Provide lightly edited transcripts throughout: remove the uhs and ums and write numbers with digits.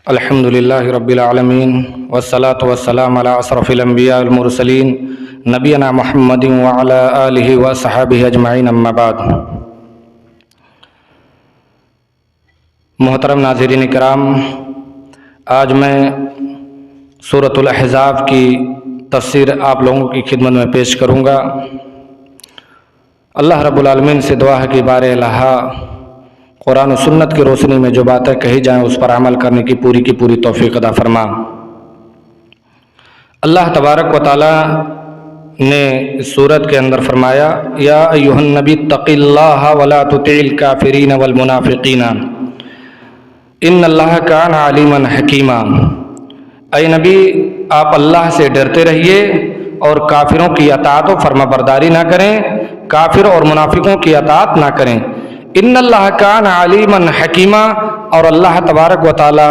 الحمد للہ رب العالمین والصلاة والسلام علی اشرف الانبیاء والمرسلین نبینا محمد وعلی آلہ وصحبہ اجمعین اما بعد۔ محترم ناظرین کرام، آج میں سورۃ الاحزاب کی تفسیر آپ لوگوں کی خدمت میں پیش کروں گا۔ اللہ رب العالمین سے دعا ہے کہ بار الہ قرآن و سنت کی روشنی میں جو باتیں کہی جائیں اس پر عمل کرنے کی پوری توفیق عطا فرما۔ اللہ تبارک و تعالی نے اس سورت کے اندر فرمایا، یا ایھا النبی اتق اللہ ولا تطع الکافرین والمنافقین ان اللہ کان علیما حکیما۔ اے نبی، آپ اللہ سے ڈرتے رہیے اور کافروں کی اطاعت و فرما برداری نہ کریں، کافر اور منافقوں کی اطاعت نہ کریں۔ ان اللہ کان علیما حکیما، اور اللہ تبارک و تعالی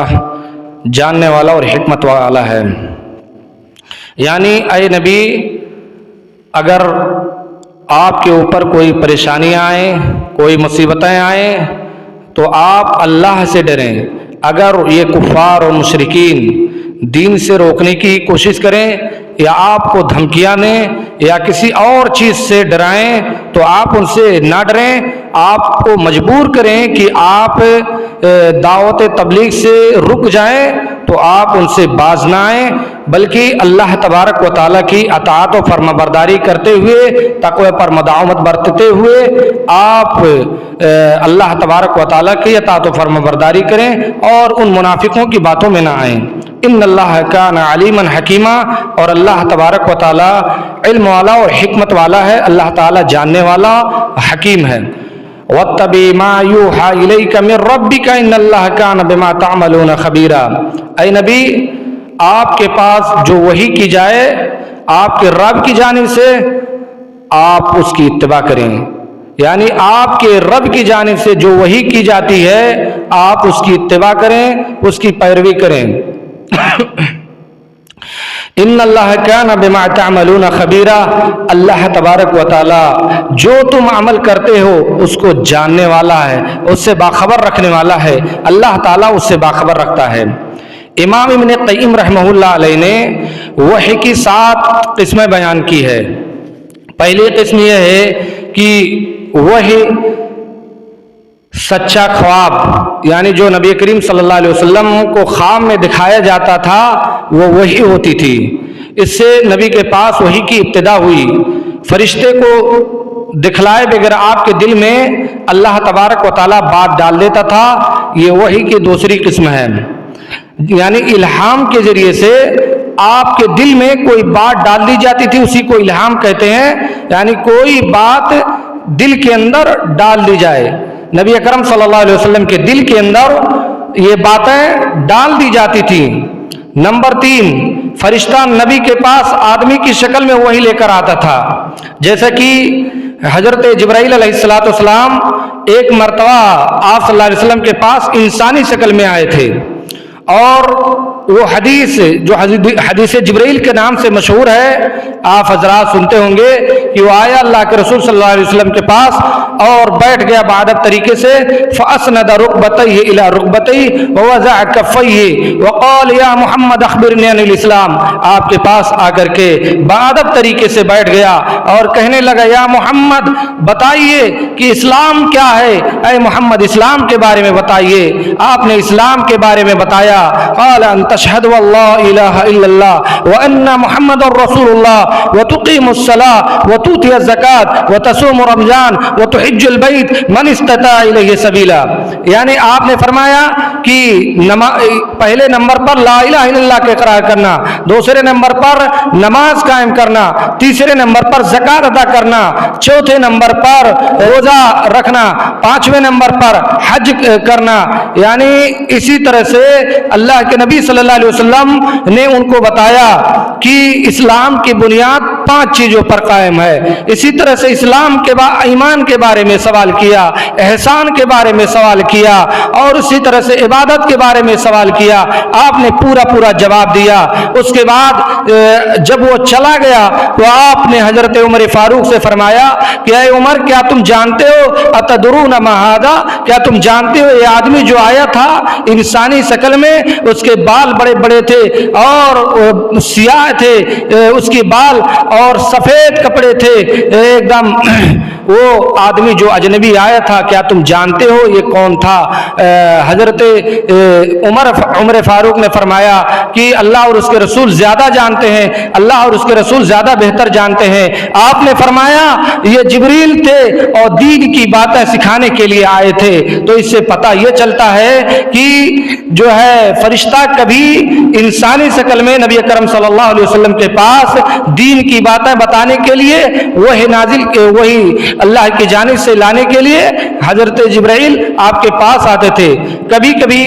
جاننے والا اور حکمت والا ہے۔ یعنی اے نبی، اگر آپ کے اوپر کوئی پریشانیاں آئیں، کوئی مصیبتیں آئیں تو آپ اللہ سے ڈریں۔ اگر یہ کفار اور مشرکین دین سے روکنے کی کوشش کریں یا آپ کو دھمکیاں دیں یا کسی اور چیز سے ڈرائیں تو آپ ان سے نہ ڈریں، آپ کو مجبور کریں کہ آپ دعوت تبلیغ سے رک جائیں تو آپ ان سے باز نہ آئیں، بلکہ اللہ تبارک و تعالیٰ کی اطاعت و فرما برداری کرتے ہوئے، تقوی پر مداومت برتتے ہوئے آپ اللہ تبارک و تعالیٰ کی اطاعت و فرما برداری کریں اور ان منافقوں کی باتوں میں نہ آئیں۔ ان اللہ کان علیما حکیما، اور اللہ تبارک و تعالیٰ علم والا اور حکمت والا ہے، اللہ تعالیٰ جاننے والا حکیم ہے۔ وَاتَّبِعْ مَا يُوحَىٰ إِلَيْكَ مِن رَّبِّكَ إِنَّ اللَّهَ كَانَ بِمَا تَعْمَلُونَ خَبِيرًا۔ اے نبی، آپ کے پاس جو وحی کی جائے آپ کے رب کی جانب سے، آپ اس کی اتباع کریں۔ یعنی آپ کے رب کی جانب سے جو وحی کی جاتی ہے آپ اس کی اتباع کریں، اس کی پیروی کریں۔ ان اللہ کان بما تعملون خبیرا، اللہ تبارک و تعالی جو تم عمل کرتے ہو اس کو جاننے والا ہے، اس سے باخبر رکھنے والا ہے، اللہ تعالی اس سے باخبر رکھتا ہے۔ امام ابن قیم رحمہ اللہ علیہ نے وحی کی 7 قسمیں بیان کی ہے۔ پہلی قسم یہ ہے کہ وحی سچا خواب، یعنی جو نبی کریم صلی اللہ علیہ وسلم کو خواب میں دکھایا جاتا تھا وہ وحی ہوتی تھی۔ اس سے نبی کے پاس وحی کی ابتدا ہوئی۔ فرشتے کو دکھلائے بغیر آپ کے دل میں اللہ تبارک و تعالیٰ بات ڈال دیتا تھا، یہ وحی کی دوسری قسم ہے۔ یعنی الہام کے ذریعے سے آپ کے دل میں کوئی بات ڈال دی جاتی تھی، اسی کو الہام کہتے ہیں، یعنی کوئی بات دل کے اندر ڈال دی جائے۔ نبی اکرم صلی اللہ علیہ وسلم کے دل کے اندر یہ باتیں ڈال دی جاتی تھیں۔ نمبر 3، فرشتہ نبی کے پاس آدمی کی شکل میں وحی لے کر آتا تھا، جیسا کہ حضرت جبرائیل علیہ السلام ایک مرتبہ آپ صلی اللہ علیہ وسلم کے پاس انسانی شکل میں آئے تھے، اور وہ حدیث جو حدیث جبرائیل کے نام سے مشہور ہے، آپ حضرات سنتے ہوں گے کہ وہ آیا اللہ کے رسول صلی اللہ علیہ وسلم کے پاس اور بیٹھ گیا بعدب طریقے سے، فَأَسْنَدَ رُكْبَتَيْهِ إِلَى رُكْبَتَيْهِ وَوَضَعَ كَفَّيْهِ وَقَالَ يَا مُحَمَّدْ أَخْبِرْنِي عَنِ الْإِسْلَامِ، آپ کے پاس آ کر کے بعدب طریقے سے بیٹھ گیا اور کہنے لگا، یا محمد بتائیے کہ اسلام کیا ہے، اے محمد اسلام کے بارے میں بتائیے۔ آپ نے اسلام کے بارے میں بتایا، قال ان تشهد والله اله الا الله وان محمد رسول الله وتقيم الصلاه وتؤتي الزكاه وتصوم رمضان وتحج البيت من استطاع اليه سبيلا۔ یعنی آپ نے فرمایا کہ پہلے نمبر پر لا الہ الا اللہ کا اقرار کرنا، دوسرے نمبر پر نماز قائم کرنا، تیسرے نمبر پر زکات ادا کرنا، چوتھے نمبر پر روزہ رکھنا، پانچویں نمبر پر حج کرنا۔ یعنی اسی طرح سے اللہ کے نبی صلی اللہ علیہ وسلم نے ان کو بتایا کہ اسلام کی بنیاد 5 چیزوں پر قائم ہے۔ اسی طرح سے اسلام کے ایمان کے بارے میں سوال کیا، احسان کے بارے میں سوال کیا، اور اسی طرح سے عبادت کے بارے میں سوال کیا۔ آپ نے پورا جواب دیا۔ اس کے بعد جب وہ چلا گیا تو آپ نے حضرت عمر فاروق سے فرمایا کہ اے عمر، کیا تم جانتے ہو اتدرون ما ھذا، کیا تم جانتے ہو یہ آدمی جو آیا تھا انسانی شکل میں اس کے بال بڑے بڑے تھے اور سیاہ تھے اس کے بال، اور سفید کپڑے تھے ایک دم۔ وہ آدمی جو اجنبی آیا تھا، کیا تم جانتے ہو یہ کون تھا؟ حضرت عمر فاروق نے فرمایا کہ اللہ اور اس کے رسول زیادہ جانتے ہیں، اللہ اور اس کے رسول زیادہ بہتر جانتے ہیں۔ آپ نے فرمایا یہ جبریل تھے اور دین کی باتیں سکھانے کے لیے آئے تھے۔ تو اس سے پتہ یہ چلتا ہے کہ جو ہے فرشتہ کبھی انسانی شکل میں نبی اکرم صلی اللہ علیہ وسلم کے پاس دین کی باتیں بتانے کے لیے، وہی نازل وہی اللہ کی جانب سے لانے کے لیے حضرت جبرائیل آپ کے پاس آتے تھے۔ کبھی کبھی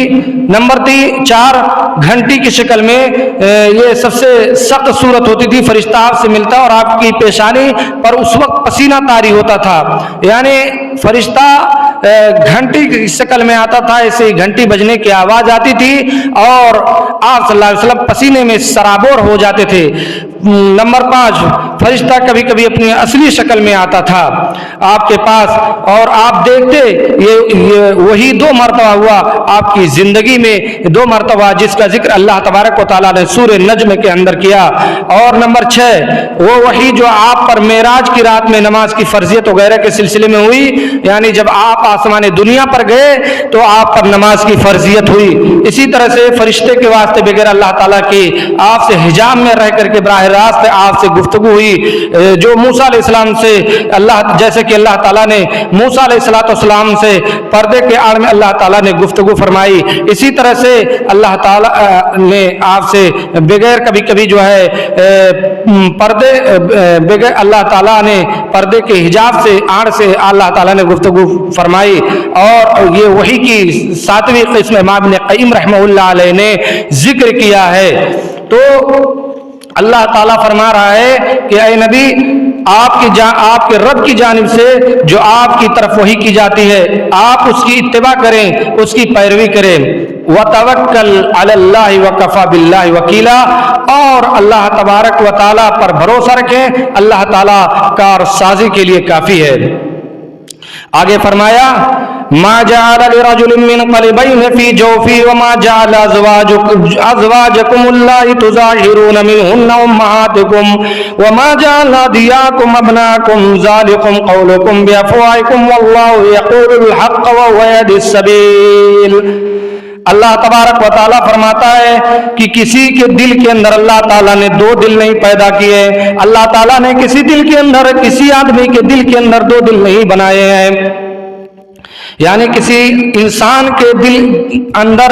نمبر 4 گھنٹی کی شکل میں، یہ سب سے سخت صورت ہوتی تھی، فرشتہ آپ سے ملتا اور آپ کی پیشانی پر اس وقت پسینہ طاری ہوتا تھا، یعنی فرشتہ گھنٹی کی شکل میں آتا تھا، ایسے ہی گھنٹی بجنے کی آواز آتی تھی اور آپ صلی اللہ علیہ وسلم پسینے میں سرابور ہو جاتے تھے۔ نمبر 5 فرشتہ کبھی کبھی اپنی اصلی شکل میں آتا تھا آپ کے پاس، اور آپ دیکھتے یہ وہی 2 مرتبہ ہوا آپ کی زندگی میں، 2 مرتبہ جس کا ذکر اللہ تبارک و تعالیٰ نے سورہ نجم کے اندر کیا۔ اور نمبر 6 وہ وہی جو آپ پر معراج کی رات میں نماز کی فرضیت وغیرہ کے سلسلے میں ہوئی، یعنی جب آپ آسمان دنیا پر گئے تو آپ پر نماز کی فرضیت ہوئی۔ اسی طرح سے فرشتے کے واسطے بغیر اللہ تعالیٰ کی آپ سے حجاب میں رہ کر کے براہ راست آپ سے گفتگو ہوئی، جو موسیٰ علیہ السلام سے جیسے کہ اللہ تعالیٰ نے موسیٰ علیہ السلام سے پردے کے آڑ میں اللہ تعالیٰ نے گفتگو فرمائی، اسی طرح سے اللہ تعالیٰ نے آپ سے بغیر کبھی کبھی جو ہے پردے بغیر اللہ تعالیٰ نے پردے کے حجاب سے آڑ سے اللہ تعالیٰ نے گفتگو فرمائی۔ اور یہ وحی کی 7ویں قسم امام ابن قیم رحمہ اللہ علیہ نے ذکر کیا ہے۔ تو اللہ تعالیٰ فرما رہا ہے کہ اے نبی آپ کے رب کی جانب سے جو آپ کی طرف وحی کی جاتی ہے آپ اس کی اتباع کریں، اس کی پیروی کریں۔ وَتَوَكَّلْ عَلَى اللَّهِ وَكَفَى بِاللَّهِ وَكِيلًا، اور اللہ تبارک و تعالیٰ پر بھروسہ رکھیں، اللہ تعالیٰ کارسازی کے لیے کافی ہے۔ آگے فرمایا ما جعل لرجل من قلبين في جوفه وما جعل ازواجكم اللائي تظاهرون منهن امهاتكم وما جعل ادعياءكم ابناءكم ذلكم قولكم بافواهكم والله يقول الحق وهو يهدي السبيل۔ اللہ تبارک و تعالیٰ فرماتا ہے کہ کسی کے دل کے اندر اللہ تعالیٰ نے 2 دل نہیں پیدا کیے، اللہ تعالیٰ نے کسی دل کے اندر، کسی آدمی کے دل کے اندر 2 دل نہیں بنائے ہیں، یعنی کسی انسان کے دل اندر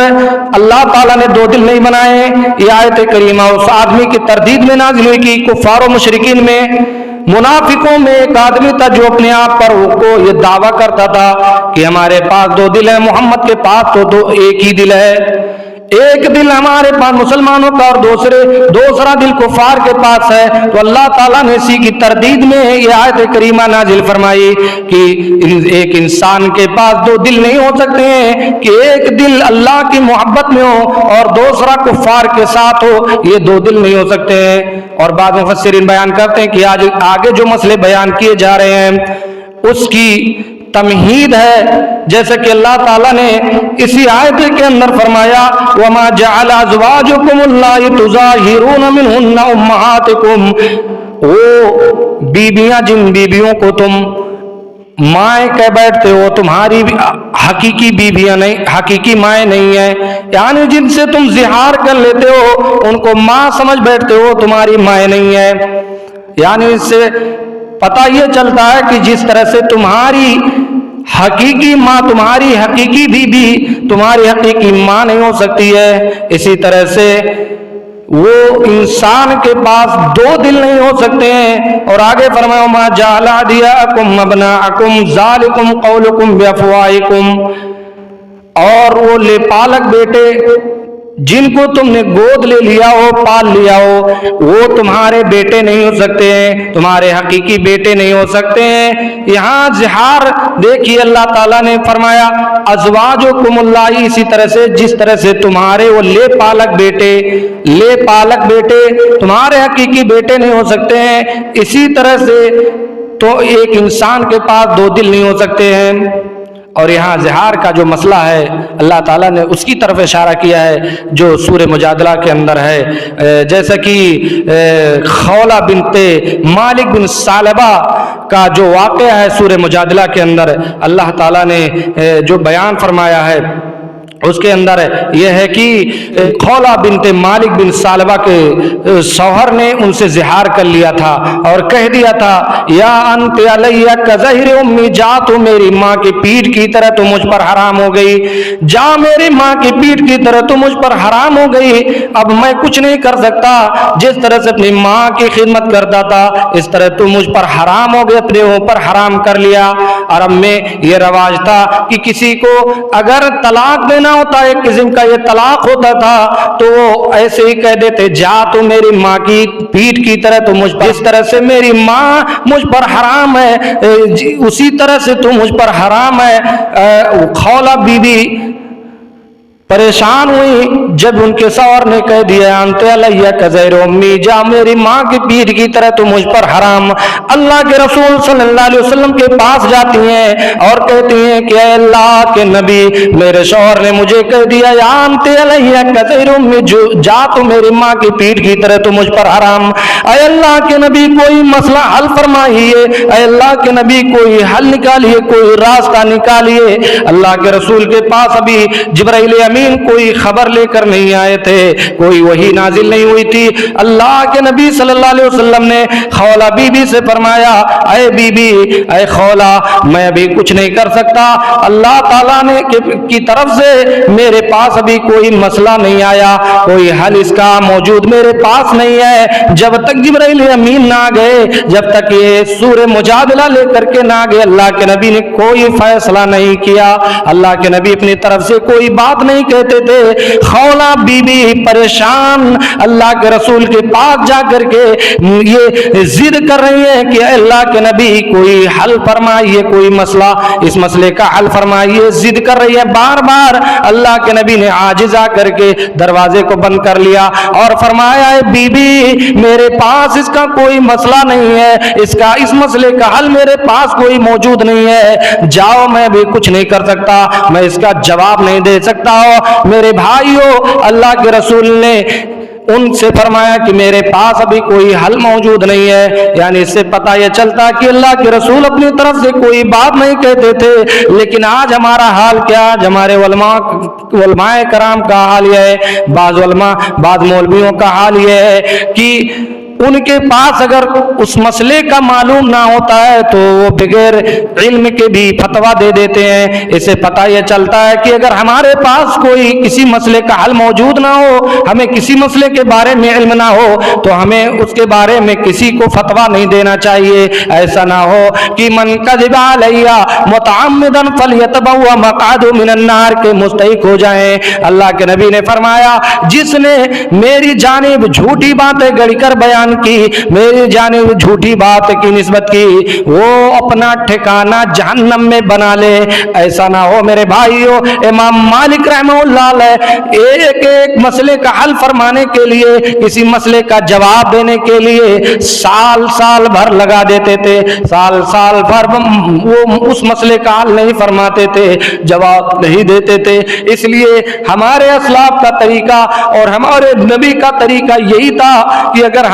اللہ تعالیٰ نے 2 دل نہیں بنائے۔ یہ آیت کریمہ اس آدمی کی تردید میں نازل ہوئی کہ کفار و مشرکین میں، منافقوں میں ایک آدمی تھا جو اپنے آپ پر کو یہ دعویٰ کرتا تھا کہ ہمارے پاس 2 دل ہیں، محمد کے پاس تو ایک ہی دل ہے، ایک دل ہمارے پاس مسلمانوں کا اور دوسرا دل کفار کے پاس ہے۔ تو اللہ تعالیٰ نے اسی کی تردید میں یہ آیت کریمہ نازل فرمائی کہ ایک انسان کے پاس 2 دل نہیں ہو سکتے ہیں، کہ ایک دل اللہ کی محبت میں ہو اور دوسرا کفار کے ساتھ ہو، یہ 2 دل نہیں ہو سکتے ہیں۔ اور بعض مفسرین بیان کرتے ہیں کہ آگے جو مسئلے بیان کیے جا رہے ہیں اس کی تمہید ہے، جیسے کہ اللہ تعالیٰ نے اسی آیت کے اندر فرمایا وَمَا جَعَلَ أَزْوَاجُكُمُ اللَّائِي تُظَاهِرُونَ مِنْهُنَّ أُمَّهَاتِكُمْ، وہ بیویاں جن بیویوں کو تم مائیں کہہ بیٹھتے ہو، تمہاری حقیقی بیویاں نہیں، حقیقی مائیں نہیں ہیں، یعنی جن سے تم زہار کر لیتے ہو ان کو ماں سمجھ بیٹھتے ہو، تمہاری مائیں نہیں ہیں۔ یعنی اس سے پتہ یہ چلتا ہے کہ جس طرح سے تمہاری حقیقی ماں، تمہاری حقیقی بیوی تمہاری حقیقی ماں نہیں ہو سکتی ہے، اسی طرح سے وہ انسان کے پاس 2 دل نہیں ہو سکتے ہیں۔ اور آگے فرمایا ما جعل ادعیاءکم ابناءکم ذالکم قولکم بافواہکم، اور وہ لے پالک بیٹے جن کو تم نے گود لے لیا ہو، پال لیا ہو، وہ تمہارے بیٹے نہیں ہو سکتے ہیں، تمہارے حقیقی بیٹے نہیں ہو سکتے ہیں۔ یہاں زہار دیکھیے اللہ تعالیٰ نے فرمایا ازواجکم اللہ، اسی طرح سے جس طرح سے تمہارے وہ لے پالک بیٹے تمہارے حقیقی بیٹے نہیں ہو سکتے ہیں، اسی طرح سے تو ایک انسان کے پاس 2 دل نہیں ہو سکتے ہیں۔ اور یہاں زہار کا جو مسئلہ ہے اللہ تعالیٰ نے اس کی طرف اشارہ کیا ہے جو سورہ مجادلہ کے اندر ہے، جیسا کہ خولہ بنت مالک بن ثعلبہ کا جو واقعہ ہے سورہ مجادلہ کے اندر اللہ تعالیٰ نے جو بیان فرمایا ہے اس کے اندر یہ ہے کہ خولہ بنت مالک بن ثعلبہ کے شوہر نے ان سے زہار کر لیا تھا اور کہہ دیا تھا یا انت علیہ کظہر امی، جا تو میری ماں کی پیٹھ کی طرح تو مجھ پر حرام ہو گئی، جا میری ماں کی پیٹھ کی طرح تو مجھ پر حرام ہو گئی، اب میں کچھ نہیں کر سکتا، جس طرح سے اپنی ماں کی خدمت کرتا تھا اس طرح تو مجھ پر حرام ہو گیا، اپنے اوپر حرام کر لیا۔ عرب میں یہ رواج تھا کہ کسی کو اگر طلاق دینا ہوتا، ایک قسم کا یہ طلاق ہوتا تھا، تو وہ ایسے ہی کہہ دیتے جا تو میری ماں کی پیٹھ کی طرح تو مجھ پر، اس طرح سے میری ماں مجھ پر حرام ہے اسی طرح سے تو مجھ پر حرام ہے۔ خولہ بی بی پریشان ہوئی جب ان کے شوہر نے کہہ دیا انت علیہ کظہر امی، جا میری ماں کی پیٹھ کی طرح تو مجھ پر حرام۔ اللہ کے رسول صلی اللہ علیہ وسلم کے پاس جاتی ہیں اور کہتی ہیں کہ اے اللہ کے نبی، میرے شوہر نے مجھے کہہ دیا یا انت علیہ کظہر امی، جا تو میری ماں کی پیٹھ کی طرح تو مجھ پر حرام۔ اے اللہ کے نبی کوئی مسئلہ حل فرمائیے، اے اللہ کے نبی کوئی حل نکالیے، کوئی راستہ نکالیے۔ اللہ کے رسول کے پاس ابھی جبرائیل امین کوئی خبر لے کر نہیں آئے تھے، کوئی وحی نازل نہیں ہوئی تھی۔ اللہ کے نبی صلی اللہ علیہ وسلم نے خولہ بی بی سے فرمایا اے بی بی، اے خولہ، میں ابھی کچھ نہیں کر سکتا، اللہ تعالیٰ نے کی طرف سے میرے پاس ابھی کوئی مسئلہ نہیں آیا، کوئی حل اس کا موجود میرے پاس نہیں ہے، جب تک جبرائیل امین نہ گئے، جب تک یہ سورہ مجادلہ لے کر کے نہ گئے، اللہ کے نبی نے کوئی فیصلہ نہیں کیا، اللہ کے نبی اپنی طرف سے کوئی بات نہیں کہتے تھے۔ خولہ بی بی پریشان اللہ کے رسول کے پاس جا کر کے یہ ضد کر رہی ہے کہ اے اللہ کے نبی کوئی حل فرمائیے، کوئی مسئلہ، اس مسئلے کا حل فرمائیے، ضد کر رہی ہے بار بار۔ اللہ کے نبی نے عاجز آ کر کے دروازے کو بند کر لیا اور فرمایا اے بی بی، میرے پاس اس کا کوئی مسئلہ نہیں ہے، اس مسئلے کا حل میرے پاس کوئی موجود نہیں ہے، جاؤ، میں بھی کچھ نہیں کر سکتا، میں اس کا جواب نہیں دے سکتا ہوں۔ میرے بھائیوں، اللہ کے رسول نے ان سے فرمایا کہ میرے پاس ابھی کوئی حل موجود نہیں ہے، یعنی اس سے پتہ یہ چلتا کہ اللہ کے رسول اپنی طرف سے کوئی بات نہیں کہتے تھے۔ لیکن آج ہمارا حال کیا، آج ہمارے علماء کرام کا حال یہ ہے، بعض مولویوں کا حال یہ ہے کہ ان کے پاس اگر اس مسئلے کا معلوم نہ ہوتا ہے تو وہ بغیر علم کے بھی فتویٰ دے دیتے ہیں۔ اس سے پتہ یہ چلتا ہے کہ اگر ہمارے پاس کوئی کسی مسئلے کا حل موجود نہ ہو، ہمیں کسی مسئلے کے بارے میں علم نہ ہو، تو ہمیں اس کے بارے میں کسی کو فتویٰ نہیں دینا چاہیے۔ ایسا نہ ہو کہ من کذب علیہ متعمدا فلیتبوأ مقعدہ من النار کے مستحق ہو جائیں۔ اللہ کے نبی نے فرمایا جس نے میری جانب جھوٹی باتیں گڑھ کر بیان کی، میری جانب جھوٹی بات کی نسبت کی، وہ اپنا ٹھکانہ جہنم میں بنا لے۔ ایسا نہ ہو میرے بھائیوں، امام مالک رحمہ اللہ علیہ ایک ایک مسئلے کا حل فرمانے کے لیے، کسی مسئلے کا جواب دینے کے لیے سال بھر لگا دیتے تھے، سال بھر وہ اس مسئلے کا حل نہیں فرماتے تھے، جواب نہیں دیتے تھے۔ اس لیے ہمارے اسلاف کا طریقہ اور ہمارے نبی کا طریقہ یہی تھا کہ اگر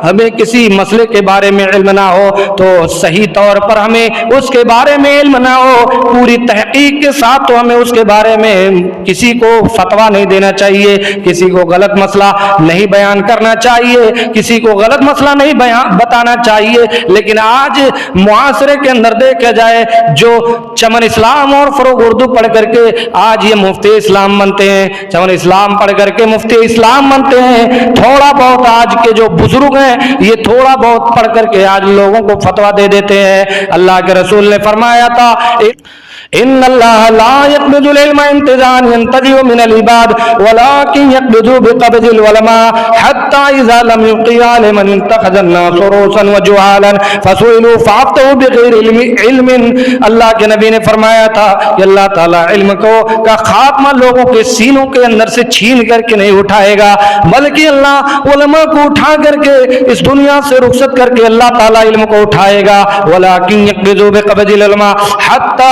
ہمیں کسی مسئلے کے بارے میں علم نہ ہو تو صحیح طور پر ہمیں اس کے بارے میں علم نہ ہو، پوری تحقیق کے ساتھ تو ہمیں اس کے بارے میں کسی کو فتویٰ نہیں دینا چاہیے، کسی کو غلط مسئلہ نہیں بیان کرنا چاہیے، کسی کو غلط مسئلہ نہیں بتانا چاہیے۔ لیکن آج معاشرے کے اندر دیکھا جائے، جو چمن اسلام اور فروغ اردو پڑھ کر کے آج یہ مفتی اسلام بنتے ہیں، چمن اسلام پڑھ کر کے مفتی اسلام بنتے ہیں، تھوڑا بہت آج کے جو بزرگ ہیں یہ تھوڑا بہت پڑھ کر کے آج لوگوں کو فتویٰ دے دیتے ہیں۔ اللہ کے رسول نے فرمایا تھا ان اللہ لا يقبض العلم انتزاعا ينتزع من العباد ولكن يقبض بقبض العلماء حتى اذا لم يبق عالما اتخذ الناس رؤوسا وجهالا فسئلوا فافتوا بغير علم۔ اللہ کے نبی نے فرمایا تھا کہ اللہ تعالیٰ علم کا خاتمہ لوگوں کے سینوں کے اندر سے چھین کر کے نہیں اٹھائے گا، بلکہ اللہ علماء کو اٹھا کر کے اس دنیا سے رخصت کر کے اللہ تعالیٰ علم کو اٹھائے گا۔ ولكن يقبض بقبض العلماء حتى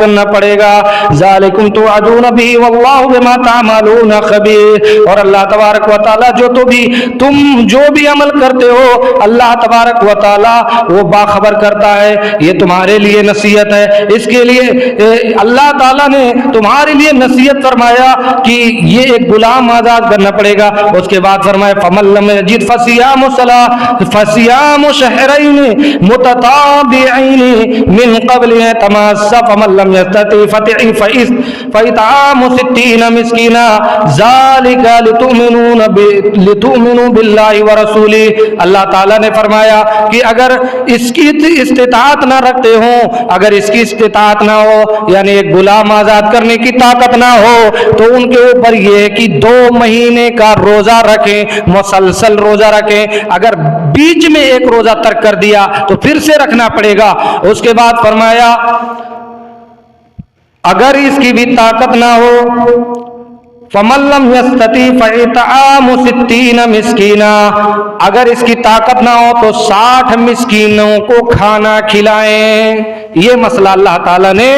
کرنا پڑے گا. ذالکم توعدون بہ واللہ بما تعملون خبیر. اور اللہ تبارک و تعالیٰ تم جو بھی عمل کرتے ہو اللہ تبارک و تعالیٰ وہ باخبر کرتا ہے. یہ تمہارے لیے نصیحت ہے. اس کے لیے اللہ تعالیٰ نے تمہارے لیے نصیحت فرمایا کہ یہ ایک غلام آزاد کرنا پڑے گا. اس کے بعد فرمایا فمن لم یجد فصیام شہرین متتابعین من قبل ان یتماسا فمن لم یستطع فاطعام 60 مسکینا ذالک لتؤمنوا باللہ ورسولہ. اللہ تعالیٰ نے فرمایا کہ اگر اس کی استطاعت نہ رکھتے ہوں, اگر اس کی استطاعت نہ ہو یعنی ایک غلام آزاد کرنے کی طاقت نہ ہو تو ان کے اوپر یہ ہے کہ 2 مہینے کا روزہ رکھیں, مسلسل روزہ رکھیں. اگر بیچ میں ایک روزہ ترک کر دیا تو پھر سے رکھنا پڑے گا. اس کے بعد فرمایا اگر اس کی بھی طاقت نہ ہو فمن لم یستطع فاطعام 60 مسکینا, اگر اس کی طاقت نہ ہو تو 60 مسکینوں کو کھانا کھلائیں. یہ مسئلہ اللہ تعالیٰ نے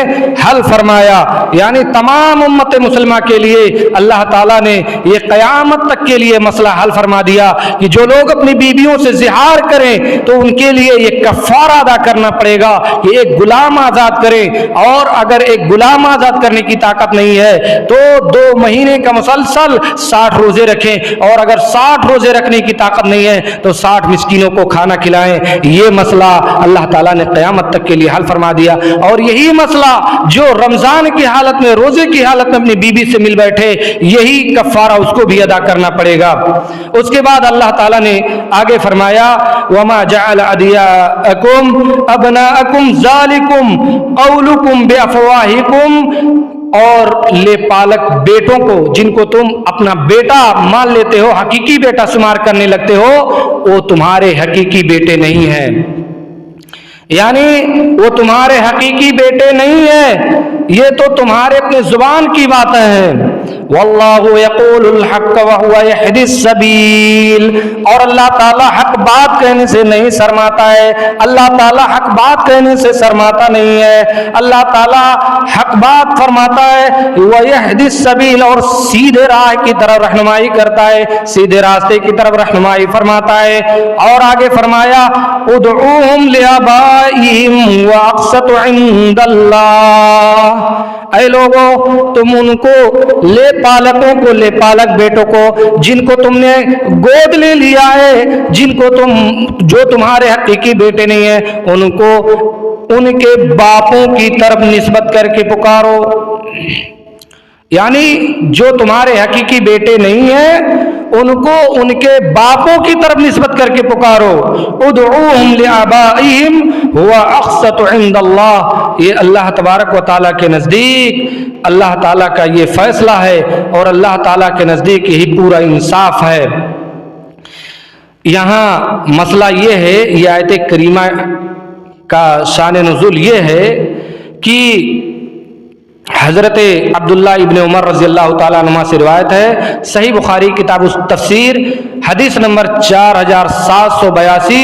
حل فرمایا. یعنی تمام امت مسلمہ کے لیے اللہ تعالیٰ نے یہ قیامت تک کے لیے مسئلہ حل فرما دیا کہ جو لوگ اپنی بیویوں سے زہار کریں تو ان کے لیے یہ کفارہ ادا کرنا پڑے گا کہ ایک غلام آزاد کریں. اور اگر ایک غلام آزاد کرنے کی طاقت نہیں ہے تو 2 مہینے کا مسلسل 60 روزے رکھیں. اور اگر 60 روزے رکھنے کی طاقت نہیں ہے تو 60 مسکینوں کو کھانا کھلائیں. یہ مسئلہ اللہ تعالیٰ نے قیامت تک کے لیے حل فرما دیا. اور یہی مسئلہ جو رمضان کی حالت میں, روزے کی حالت میں اپنی بیوی سے مل بیٹھے, یہی کفارہ اس کو بھی ادا کرنا پڑے گا. اس کے بعد اللہ تعالیٰ نے آگے فرمایا وما جعل ادعیاءکم ابناءکم ذالکم قولکم بافواہکم, اور لے پالک بیٹوں کو جن کو تم اپنا بیٹا مان لیتے ہو, حقیقی بیٹا شمار کرنے لگتے ہو, وہ تمہارے حقیقی بیٹے نہیں ہیں. یعنی وہ تمہارے حقیقی بیٹے نہیں ہیں, یہ تو تمہارے اپنے زبان کی باتیں ہیں. واللہ یقول الحق وہو یہدی السبیل, اور اللہ تعالیٰ حق بات کہنے سے نہیں شرماتا ہے. اللہ تعالیٰ حق بات کہنے سے شرماتا نہیں ہے. اللہ تعالیٰ حق بات فرماتا ہے ویہدی السبیل, اور سیدھے راہ کی طرف رہنمائی کرتا ہے, سیدھے راستے کی طرف رہنمائی فرماتا ہے. اور آگے فرمایا ادعوہم لآبائہم واقسط عند اللہ, اے لوگوں تم ان کو لے پالکوں کو, لے پالک بیٹوں کو جن کو تم نے گود لے لیا ہے, جن کو جو تمہارے حقیقی بیٹے نہیں ہیں, ان کو ان کے باپوں کی طرف نسبت کر کے پکارو. یعنی جو تمہارے حقیقی بیٹے نہیں ہیں ان کو ان کے باپوں کی طرف نسبت کر کے پکارو. ادعوہم لآبائہم هو اقسط عند اللہ, یہ اللہ تبارک و تعالیٰ کے نزدیک اللہ تعالیٰ کا یہ فیصلہ ہے اور اللہ تعالیٰ کے نزدیک یہی پورا انصاف ہے. یہاں مسئلہ یہ ہے, یہ آیت کریمہ کا شان نزول یہ ہے کہ حضرت عبداللہ ابن عمر رضی اللہ تعالیٰ عنہ سے روایت ہے, صحیح بخاری کتاب التفسیر حدیث نمبر 4782,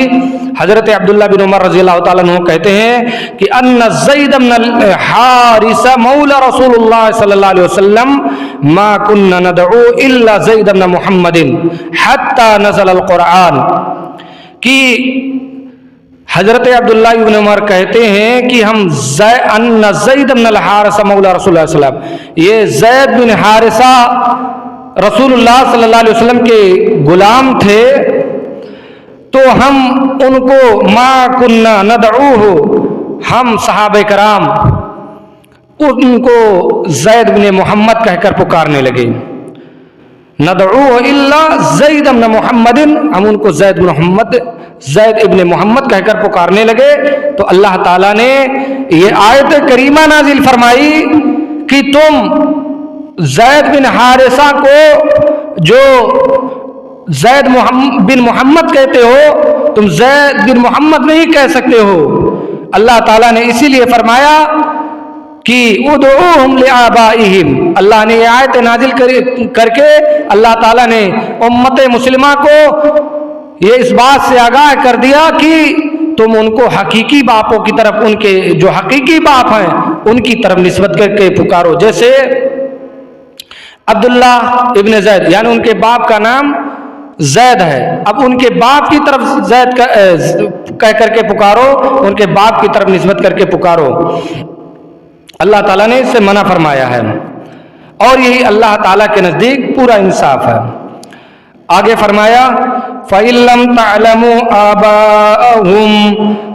حضرت عبداللہ بن عمر رضی اللہ تعالیٰ عنہ کہتے ہیں کہ ان زید بن الحارث مولا رسول اللہ صلی اللہ علیہ وسلم ما كنا ندعو الا زید بن محمد حتی نزل القرآن, کہ حضرت عبداللہ ابن عمر کہتے ہیں کہ ہم ان زید بن الحارث مولا رسول اللہ صلی اللہ علیہ وسلم, یہ زید بن حارثہ رسول اللہ صلی اللہ علیہ وسلم کے غلام تھے, تو ہم ان کو ما کننا ندعوہ, ہم صحابہ کرام ان کو زید بن محمد کہہ کر پکارنے لگے. ندعوہ الا زید بن محمد, ہم ان کو زید ابن محمد کہہ کر پکارنے لگے. تو اللہ تعالیٰ نے یہ آیت کریمہ نازل فرمائی کہ تم زید بن حارثہ کو جو زید بن محمد کہتے ہو, تم زید بن محمد نہیں کہہ سکتے ہو. اللہ تعالیٰ نے اسی لیے فرمایا کہ ادعوہم لآبائہم, اللہ نے یہ آیت نازل کر کے اللہ تعالیٰ نے امت مسلمہ کو یہ اس بات سے آگاہ کر دیا کہ تم ان کو حقیقی باپوں کی طرف، ان کے جو حقیقی باپ ہیں ان کی طرف نسبت کر کے پکارو. جیسے عبداللہ ابن زید، یعنی ان کے باپ کا نام زید ہے، اب ان کے باپ کی طرف زید کہہ کر کے پکارو، ان کے باپ کی طرف نسبت کر کے پکارو. اللہ تعالیٰ نے اس سے منع فرمایا ہے، اور یہی اللہ تعالیٰ کے نزدیک پورا انصاف ہے. آگے فرمایا فَإِن لَّمْ تَعْلَمُوا آبَاءَهُمْ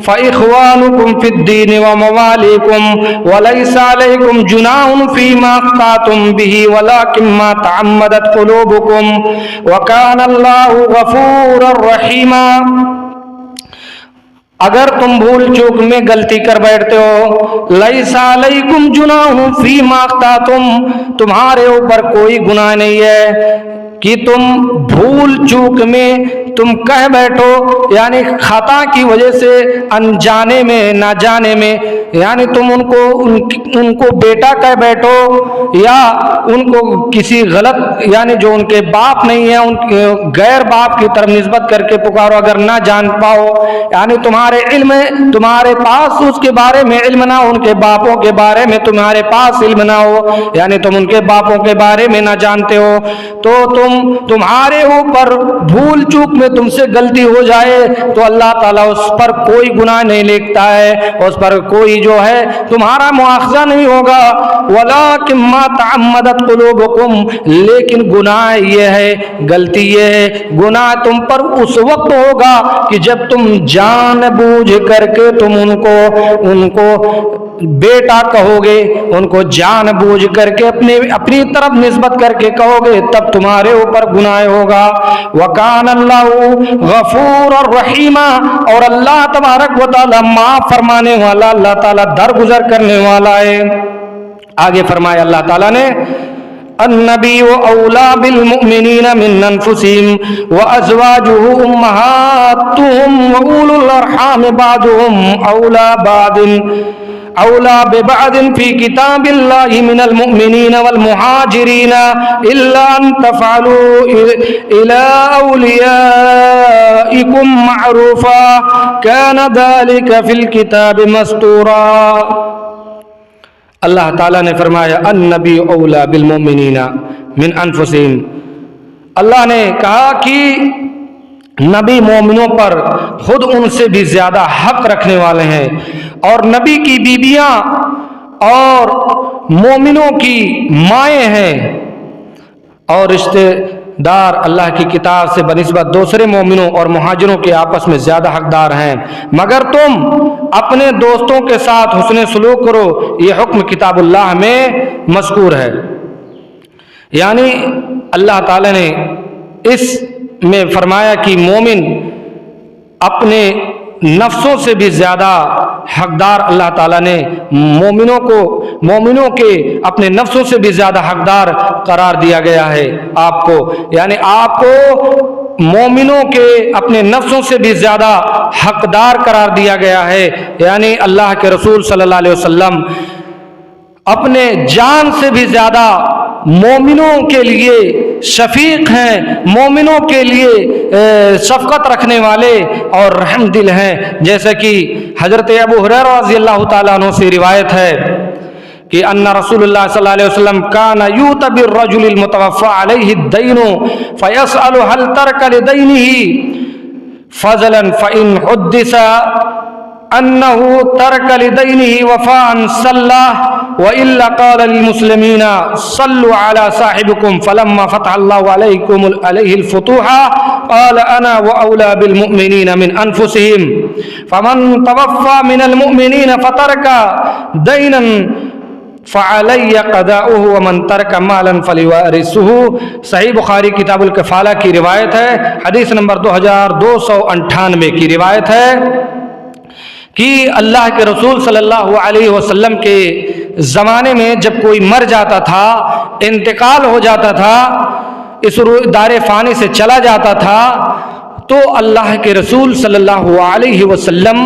فَإِخْوَانُكُمْ فِي الدِّينِ وَمَوَالِيكُمْ وَلَيْسَ عَلَيْكُمْ جُنَاحٌ فِيمَا أَخْطَأْتُم بِهِ وَلَٰكِن مَّا تَعَمَّدَتْ قُلُوبُكُمْ وَكَانَ اللَّهُ غَفُورًا رَّحِيمًا. اگر تم بھول چوک میں غلطی کر بیٹھتے ہو، لیس علیکم جناح فیما اخطأتم، تمہارے اوپر کوئی گناہ نہیں ہے کہ تم بھول چوک میں تم کہہ بیٹھو، یعنی خطا کی وجہ سے، انجانے میں، نہ جانے میں، یعنی تم ان کو بیٹا کہہ بیٹھو، یا ان کو کسی غلط، یعنی جو ان کے باپ نہیں ہے ان کے غیر باپ کی طرف نسبت کر کے پکارو. اگر نہ جان پاؤ، یعنی تمہارے پاس اس کے بارے میں علم نہ ہو، ان کے باپوں کے بارے میں تمہارے پاس علم نہ ہو، یعنی تم ان کے باپوں کے بارے میں نہ جانتے ہو، تو تمہارے اوپر بھول چوک میں تم سے غلطی ہو جائے تو اللہ تعالیٰ اس پر کوئی گناہ نہیں لکھتا ہے، اس پر کوئی جو ہے تمہارا مواخذہ نہیں ہوگا. وَلَٰكِن مَّا تَعَمَّدَتْ قُلُوبُكُمْ، لیکن گناہ یہ ہے، غلطی یہ ہے، گناہ تم پر اس وقت ہوگا کہ جب تم جان بوجھ کر کے تم ان کو بیٹا کہو گے، ان کو جان بوجھ کر کے اپنی طرف نسبت کر کے کہو گے، تب تمہارے اوپر گناہ ہوگا. وَكَانَ اللَّهُ غَفُورًا رَّحِيمًا، اور اللہ تبارک و تعالی معاف فرمانے والا، اللہ تعالی درگزر کرنے والا ہے. آگے فرمایا اللہ تعالی نے النبی اولیٰ بالمؤمنین من انفسهم وازواجه امہاتهم واولو الارحام بعضهم اولیٰ ببعض فی کتاب اللہ من المؤمنین والمہاجرین الا ان تفعلوا الى اولیائکم معروفا کان ذلک فی الکتاب مستورا. اللہ تعالیٰ نے فرمایا النبی اولیٰ بالمؤمنین من انفسہم، اللہ نے کہا کہ نبی مومنوں پر خود ان سے بھی زیادہ حق رکھنے والے ہیں، اور نبی کی بیویاں اور مومنوں کی مائیں ہیں، اور رشتے دار اللہ کی کتاب سے بنسبت دوسرے مومنوں اور مہاجروں کے آپس میں زیادہ حقدار ہیں، مگر تم اپنے دوستوں کے ساتھ حسن سلوک کرو، یہ حکم کتاب اللہ میں مذکور ہے. یعنی اللہ تعالی نے اس میں فرمایا کہ مومن اپنے نفسوں سے بھی زیادہ حقدار، اللہ تعالیٰ نے مومنوں کے اپنے نفسوں سے بھی زیادہ حقدار قرار دیا گیا ہے آپ کو، یعنی آپ کو مومنوں کے اپنے نفسوں سے بھی زیادہ حقدار قرار دیا گیا ہے. یعنی اللہ کے رسول صلی اللہ علیہ وسلم اپنے جان سے بھی زیادہ مومنوں کے لیے شفیق ہیں، مومنوں کے لیے شفقت رکھنے والے اور رحم دل ہیں. جیسا کہ حضرت ابو ہریرہ رضی اللہ تعالیٰ عنہ سے روایت ہے کہ ان رسول اللہ صلی اللہ علیہ وسلم کان یؤتی بالرجل المتوفى علیہ الدین فیسأل هل ترک لدینہ فضلا فإن حدث انه ترک لدینہ وفاء صلى وإلا قال للمسلمین صلوا على صاحبكم فلما فتح الله عليه الفتوح قال انا واولى بالمؤمنین من انفسهم فمن توفى من المؤمنین فترك دینا فعلی قضاؤه ومن ترک مالا فلیوارثه. صحیح بخاری کتاب الکفالہ کی روایت ہے، حدیث نمبر 2298 کی روایت ہے کہ اللہ کے رسول صلی اللہ علیہ وسلم کے زمانے میں جب کوئی مر جاتا تھا، انتقال ہو جاتا تھا، اس دار فانی سے چلا جاتا تھا، تو اللہ کے رسول صلی اللہ علیہ وسلم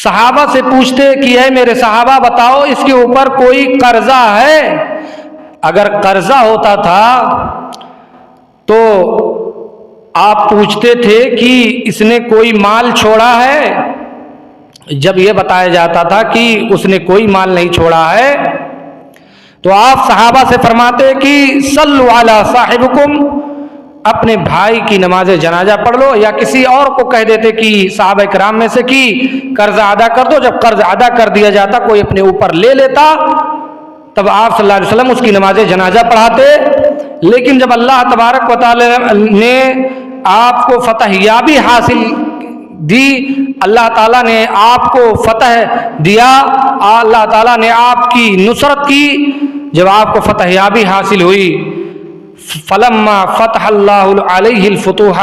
صحابہ سے پوچھتے کہ اے میرے صحابہ بتاؤ اس کے اوپر کوئی قرضہ ہے؟ اگر قرضہ ہوتا تھا تو آپ پوچھتے تھے کہ اس نے کوئی مال چھوڑا ہے؟ جب یہ بتایا جاتا تھا کہ اس نے کوئی مال نہیں چھوڑا ہے تو آپ صحابہ سے فرماتے کہ صلوا علی صاحبکم، اپنے بھائی کی نماز جنازہ پڑھ لو، یا کسی اور کو کہہ دیتے کہ صحابہ کرام میں سے کہ قرض ادا کر دو۔ جب قرض ادا کر دیا جاتا، کوئی اپنے اوپر لے لیتا، تب آپ صلی اللہ علیہ وسلم اس کی نماز جنازہ پڑھاتے۔ لیکن جب اللہ تبارک و تعالی نے آپ کو فتح یابی حاصل دی، اللہ تعالیٰ نے آپ کو فتح دیا، اللہ تعالیٰ نے آپ کی نصرت کی، جب آپ کو فتح یابی حاصل ہوئی، فلما فتح اللہ علیہ الفتوح،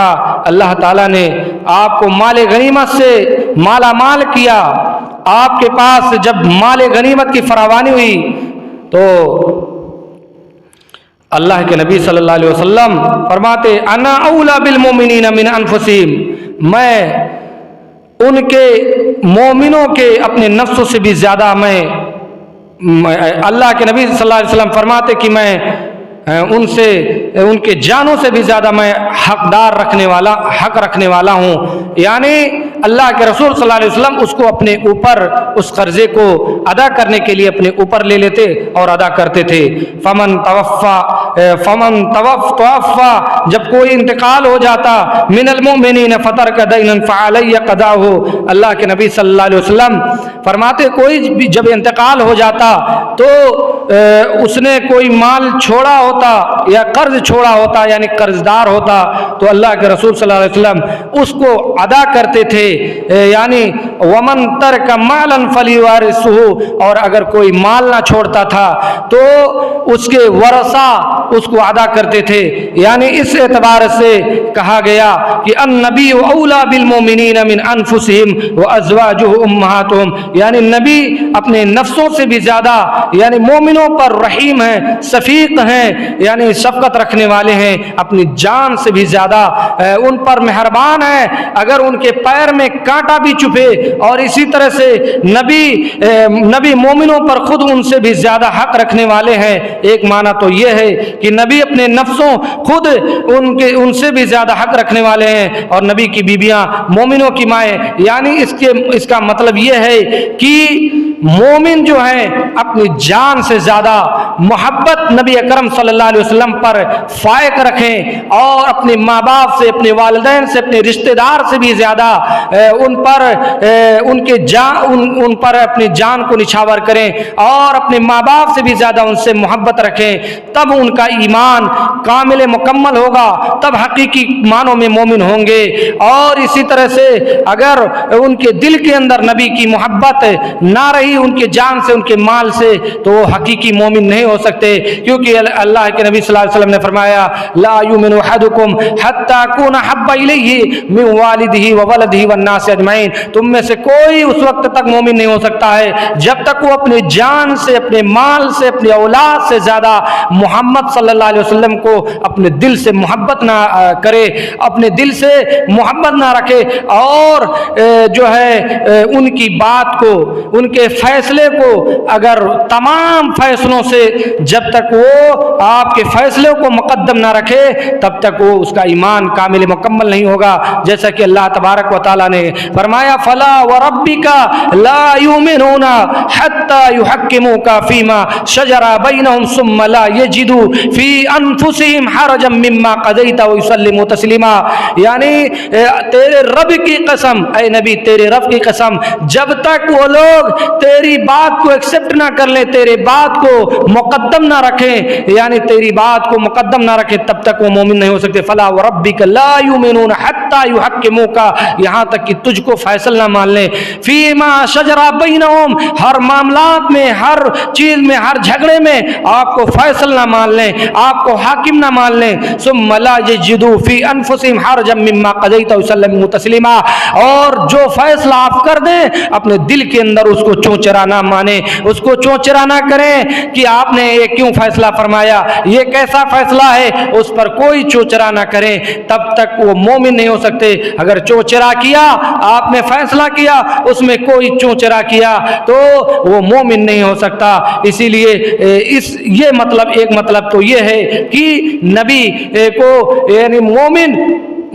اللہ تعالیٰ نے آپ کو مال غنیمت سے مالا مال کیا۔ آپ کے پاس جب مال غنیمت کی فراوانی ہوئی تو اللہ کے نبی صلی اللہ علیہ وسلم فرماتے انا اولا بالمؤمنین من انفسہم، میں ان کے مومنوں کے اپنے نفسوں سے بھی زیادہ میں اللہ کے نبی صلی اللہ علیہ وسلم فرماتے کہ میں ان سے ان کے جانوں سے بھی زیادہ میں حق رکھنے والا ہوں۔ یعنی اللہ کے رسول صلی اللہ علیہ وسلم اس کو اپنے اوپر، اس قرضے کو ادا کرنے کے لیے اپنے اوپر لے لیتے اور ادا کرتے تھے۔ فمن توفى، جب کوئی انتقال ہو جاتا، من المؤمنین فترک دینا فعلی قضاؤہ، اللہ کے نبی صلی اللہ علیہ وسلم فرماتے کوئی بھی جب انتقال ہو جاتا تو اس نے کوئی مال چھوڑا ہوتا یا قرض چھوڑا ہوتا، یعنی قرض دار ہوتا، تو اللہ کے رسول صلی اللہ علیہ وسلم اس کو ادا کرتے تھے۔ یعنی ومن ترک مالا فلیوارثہ، اور اگر کوئی مال نہ چھوڑتا تھا تو اس کے ورثہ اس کو ادا کرتے تھے۔ یعنی اس اعتبار سے کہا گیا کہ النبی اولا بالمؤمنین من انفسہم وازواجہ امہاتہم، یعنی نبی اپنے نفسوں سے بھی زیادہ یعنی مومنوں پر رحیم ہیں، شفیق ہیں، یعنی شفقت رکھنے والے ہیں، اپنی جان سے بھی زیادہ ان پر مہربان ہیں۔ اگر ان کے پیر میں کانٹا بھی چبھے، اور اسی طرح سے نبی مومنوں پر خود ان سے بھی زیادہ حق رکھنے والے ہیں۔ ایک معنی تو یہ ہے کہ نبی اپنے نفسوں خود ان سے بھی زیادہ حق رکھنے والے ہیں، اور نبی کی بیویاں مومنوں کی مائیں، یعنی اس کا مطلب یہ ہے کہ مومن جو ہیں اپنی جان سے زیادہ محبت نبی اکرم صلی اللہ علیہ وسلم پر فائق رکھیں، اور اپنے ماں باپ سے، اپنے والدین سے، اپنے رشتہ دار سے بھی زیادہ ان پر اپنی جان کو نچھاور کریں، اور اپنے ماں باپ سے بھی زیادہ ان سے محبت رکھیں۔ تب ان کا ایمان کامل مکمل ہوگا، تب حقیقی معنوں میں مومن ہوں گے۔ اور اسی طرح سے اگر ان کے دل کے اندر نبی کی محبت نہ رہی، ان کے جان سے، ان کے مال سے، تو وہ حقیقی مومن نہیں ہو سکتے، کیونکہ اللہ کے نبی صلی اللہ علیہ وسلم نے فرمایا لا یؤمن احدکم حتی اکون احب الیہ من والدہ وولدہ والناس اجمعین، تم میں سے کوئی اس وقت تک مومن نہیں ہو سکتا ہے جب تک وہ اپنے جان سے، اپنے مال سے، اپنے اولاد سے زیادہ محمد صلی اللہ علیہ وسلم کو اپنے دل سے محبت نہ کرے، اپنے دل سے محبت نہ رکھے، اور جو ہے ان کی بات کو، ان کے فیصلے کو، اگر تمام فیصلوں سے جب تک وہ آپ کے فیصلے کو مقدم نہ رکھے تب تک وہ اس کا ایمان کامل مکمل نہیں ہوگا۔ جیسا کہ اللہ تبارک و تعالیٰ نے فرمایا فلا وربک لا یؤمنون حتی یحکموک فیما شجر بینہم ثم لا یجدوا فی انفسہم حرجا مما قضیت ویسلموا تسلیما، یعنی تیرے رب کی قسم، اے نبی تیرے رب کی قسم، جب تک وہ لوگ تیری بات کو ایکسپٹ نہ کر لیں، تیرے بات کو مقدم نہ رکھیں، یعنی تیری بات کو مقدم نہ رکھیں، تب تک وہ مومن نہیں ہو سکتے۔ فلا وربک لا یؤمنون حتی یحکموک، یہاں تک کہ تجھ کو فیصلہ نہ مان لیں، فیما شجر بینہم، ہر معاملات میں، ہر چیز میں، ہر جھگڑے میں آپ کو فیصلہ نہ مان لیں، آپ کو حاکم نہ مان لیں، ثم لا یجدوا فی انفسہم حرجا مما قضیت ویسلموا تسلیما، اور جو فیصلہ آپ کر دیں اپنے دل کے اندر اس کو چونچرا نہ مانیں، اس کو چونچرا نہ کریں کہ آپ نے یہ کیوں فیصلہ فرمایا، یہ کیسا فیصلہ ہے، اس پر کوئی چونچرا نہ کریں، تب تک وہ مومن نہیں ہو سکتے۔ اگر چونچرا کیا، آپ نے فیصلہ کیا، اس میں کوئی چونچرا کیا تو وہ مومن نہیں ہو سکتا۔ اسی لیے یہ مطلب، ایک مطلب تو یہ ہے کہ نبی کو یعنی مومن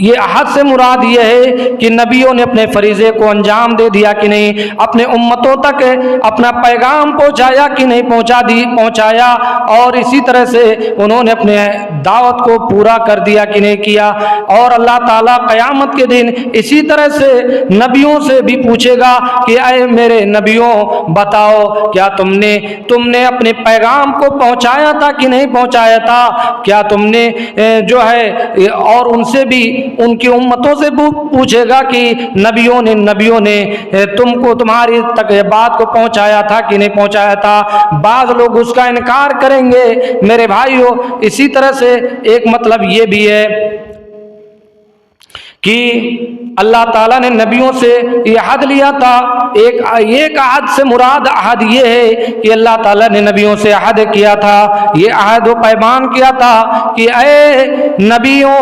یہ عہد سے مراد یہ ہے کہ نبیوں نے اپنے فریضے کو انجام دے دیا کہ نہیں، اپنے امتوں تک اپنا پیغام پہنچایا کہ نہیں پہنچایا، اور اسی طرح سے انہوں نے اپنے دعوت کو پورا کر دیا کہ نہیں کیا۔ اور اللہ تعالیٰ قیامت کے دن اسی طرح سے نبیوں سے بھی پوچھے گا کہ اے میرے نبیوں بتاؤ، کیا تم نے اپنے پیغام کو پہنچایا تھا کہ نہیں پہنچایا تھا؟ کیا تم نے جو ہے، اور ان سے بھی ان کی امتوں سے پوچھے گا کہ نبیوں نے تم کو تمہاری تک بات کو پہنچایا تھا کہ نہیں پہنچایا تھا؟ بعض لوگ اس کا انکار کریں گے میرے بھائیوں۔ اسی طرح سے ایک مطلب یہ بھی ہے کہ اللہ تعالیٰ نے نبیوں سے یہ عہد لیا تھا۔ ایک عہد سے مراد عہد یہ ہے کہ اللہ تعالیٰ نے نبیوں سے عہد کیا تھا، یہ عہد و پیمان کیا تھا کہ اے نبیوں،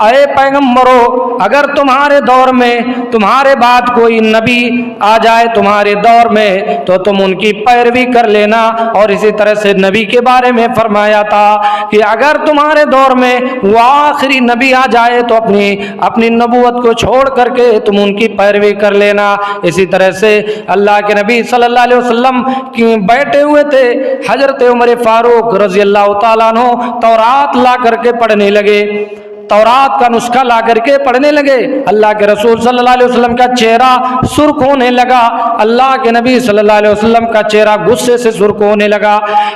اے پیغمبروں، اگر تمہارے دور میں تمہارے بعد کوئی نبی آ جائے تمہارے دور میں تو تم ان کی پیروی کر لینا۔ اور اسی طرح سے نبی کے بارے میں فرمایا تھا کہ اگر تمہارے دور میں وہ آخری نبی آ جائے تو اپنی نبوت کو چھوڑ کر کے تم ان کی پیروی کر لینا۔ اسی طرح سے اللہ کے نبی صلی اللہ علیہ وسلم بیٹھے ہوئے تھے، حضرت عمر فاروق رضی اللہ تعالیٰ عنہ تورات لا کر کے پڑھنے لگے، تورات کا نسخہ لا کر کے پڑھنے لگے۔ اللہ کے رسول صلی اللہ علیہ وسلم کا چہرہ سرخ ہونے لگا، اللہ کے نبی صلی اللہ علیہ وسلم کا چہرہ غصے سے سرخ ہونے لگا۔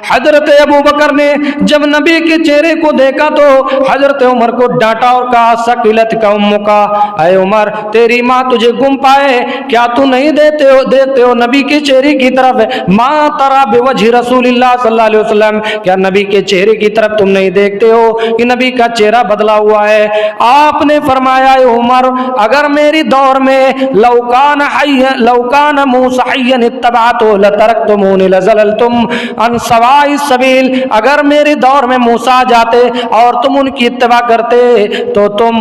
حضرت ابو بکر نے جب نبی کے چہرے کو دیکھا تو حضرت عمر کو ڈانٹا اور کہا ثقلت کا امک کا، اے عمر تیری ماں تجھے گم پائے، کیا تو نہیں دیکھتے ہو نبی کے چہرے کی طرف؟ ما ترى بوجه رسول اللہ صلی اللہ علیہ وسلم، کیا نبی کے چہرے کی طرف تم نہیں دیکھتے ہو کہ نبی کا چہرہ بدلا ہوا ہے؟ آپ نے فرمایا اے عمر، اگر میری دور میں لو کان موسیٰ حیا اتبعته لترکتمونی لزللتم عن سواء السبیل، اگر میرے دور میں موسیٰ جاتے اور تم ان کی اتباع کرتے تو تم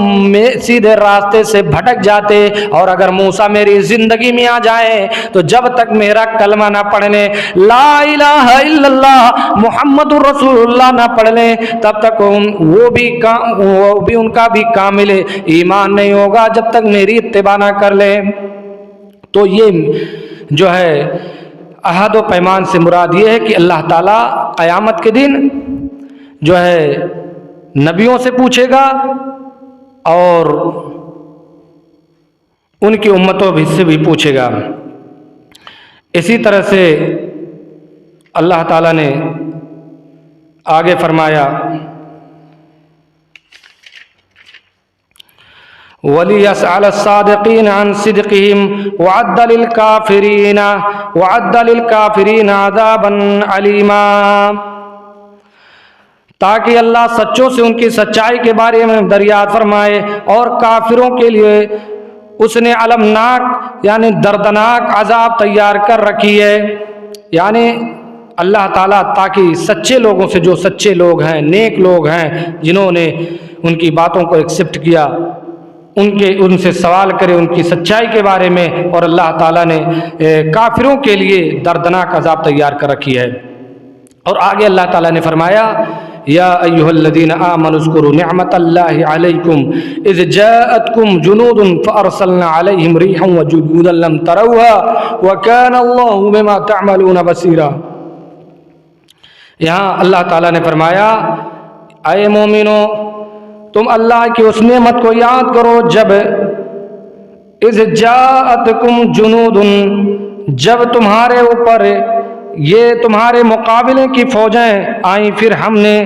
سیدھے راستے سے بھٹک جاتے، اور اگر موسیٰ میری زندگی میں آ جائے تو جب تک میرا کلمہ نہ پڑھ لیں، لا الہ الا اللہ محمد رسول اللہ نہ پڑھ لیں، تب تک وہ بھی ان کا بھی کامل ایمان نہیں ہوگا جب تک میری اتباع نہ کر لیں۔ تو یہ جو ہے عہد و پیمان سے مراد یہ ہے کہ اللہ تعالیٰ قیامت کے دن جو ہے نبیوں سے پوچھے گا اور ان کی امتوں سے بھی پوچھے گا۔ اسی طرح سے اللہ تعالیٰ نے آگے فرمایا وَلِيَسْأَلَ الصَّادِقِينَ عَنْ صِدْقِهِمْ وَعَدَّ لِلْكَافِرِينَ عَذَابًا عَلِيمًا، تاکہ اللہ سچوں سے ان کی سچائی کے بارے میں دریافت فرمائے اور کافروں کے لیے اس نے المناک یعنی دردناک عذاب تیار کر رکھی ہے۔ یعنی اللہ تعالیٰ تاکہ سچے لوگوں سے، جو سچے لوگ ہیں، نیک لوگ ہیں، جنہوں نے ان کی باتوں کو ایکسپٹ کیا، ان سے سوال کرے ان کی سچائی کے بارے میں، اور اللہ تعالیٰ نے کافروں کے لیے دردناک عذاب تیار کر رکھی ہے۔ اور آگے اللہ تعالیٰ نے فرمایا یا ایھا الذین آمنوا اذکروا نعمت اللہ علیکم اذ جاءتکم جنود فارسلنا علیہم ریحا وجنودا لم تروها وکان اللہ بما تعملون بصیرا۔ یہاں اللہ تعالیٰ نے فرمایا اے مومنو، تم اللہ کی اس نعمت کو یاد کرو جب اذ جاءتکم جنود، جب تمہارے اوپر یہ تمہارے مقابلے کی فوجیں آئیں، پھر ہم نے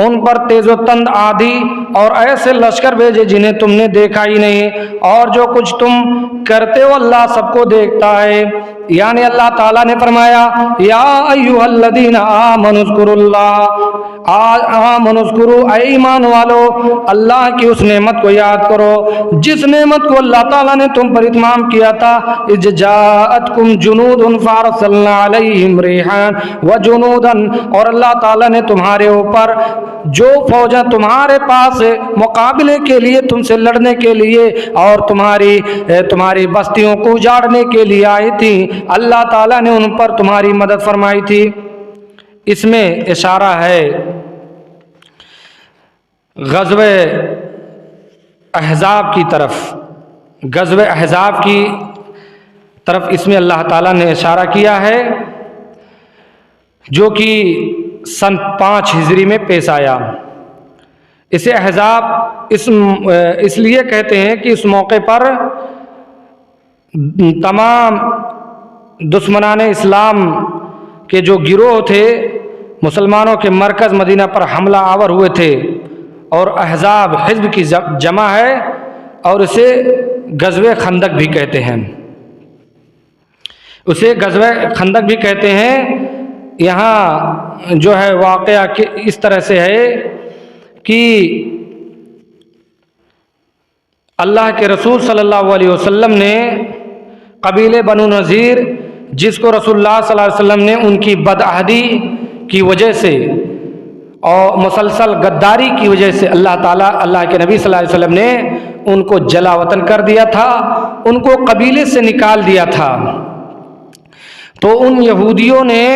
ان پر تیز و تند آندھی اور ایسے لشکر بھیجے جنہیں تم نے دیکھا ہی نہیں، اور جو کچھ تم کرتے ہو اللہ سب کو دیکھتا ہے۔ یعنی اللہ تعالیٰ نے فرمایا یا ایھا الذین آمنوا اذکروا اللہ، آمنوا اذکروا، اے ایمان والو اللہ کی اس نعمت کو یاد کرو جس نعمت کو اللہ تعالیٰ نے تم پر اتمام کیا تھا۔ اذ جاءتکم جنود فارسلنا علیہم ریحا وجنودا، اور اللہ تعالیٰ نے تمہارے اوپر جو فوجیں تمہارے پاس مقابلے کے لیے، تم سے لڑنے کے لیے اور تمہاری بستیوں کو اجاڑنے کے لیے آئی تھی، اللہ تعالیٰ نے ان پر تمہاری مدد فرمائی تھی۔ اس میں اشارہ ہے غزوہ احزاب کی طرف، غزوہ احزاب کی طرف اس میں اللہ تعالیٰ نے اشارہ کیا ہے، جو کہ سن 5 ہجری میں پیش آیا۔ اسے احزاب اس لیے کہتے ہیں کہ اس موقع پر تمام دشمنان اسلام کے جو گروہ تھے مسلمانوں کے مرکز مدینہ پر حملہ آور ہوئے تھے، اور احزاب حزب کی جمع ہے، اور اسے غزوہ خندق بھی کہتے ہیں، اسے غزوہ خندق بھی کہتے ہیں۔ یہاں جو ہے واقعہ اس طرح سے ہے کہ اللہ کے رسول صلی اللہ علیہ وسلم نے قبیلے بنو نذیر، جس کو رسول اللہ صلی اللہ علیہ وسلم نے ان کی بدعہدی کی وجہ سے اور مسلسل غداری کی وجہ سے اللہ کے نبی صلی اللہ علیہ وسلم نے ان کو جلا وطن کر دیا تھا، ان کو قبیلے سے نکال دیا تھا۔ تو ان یہودیوں نے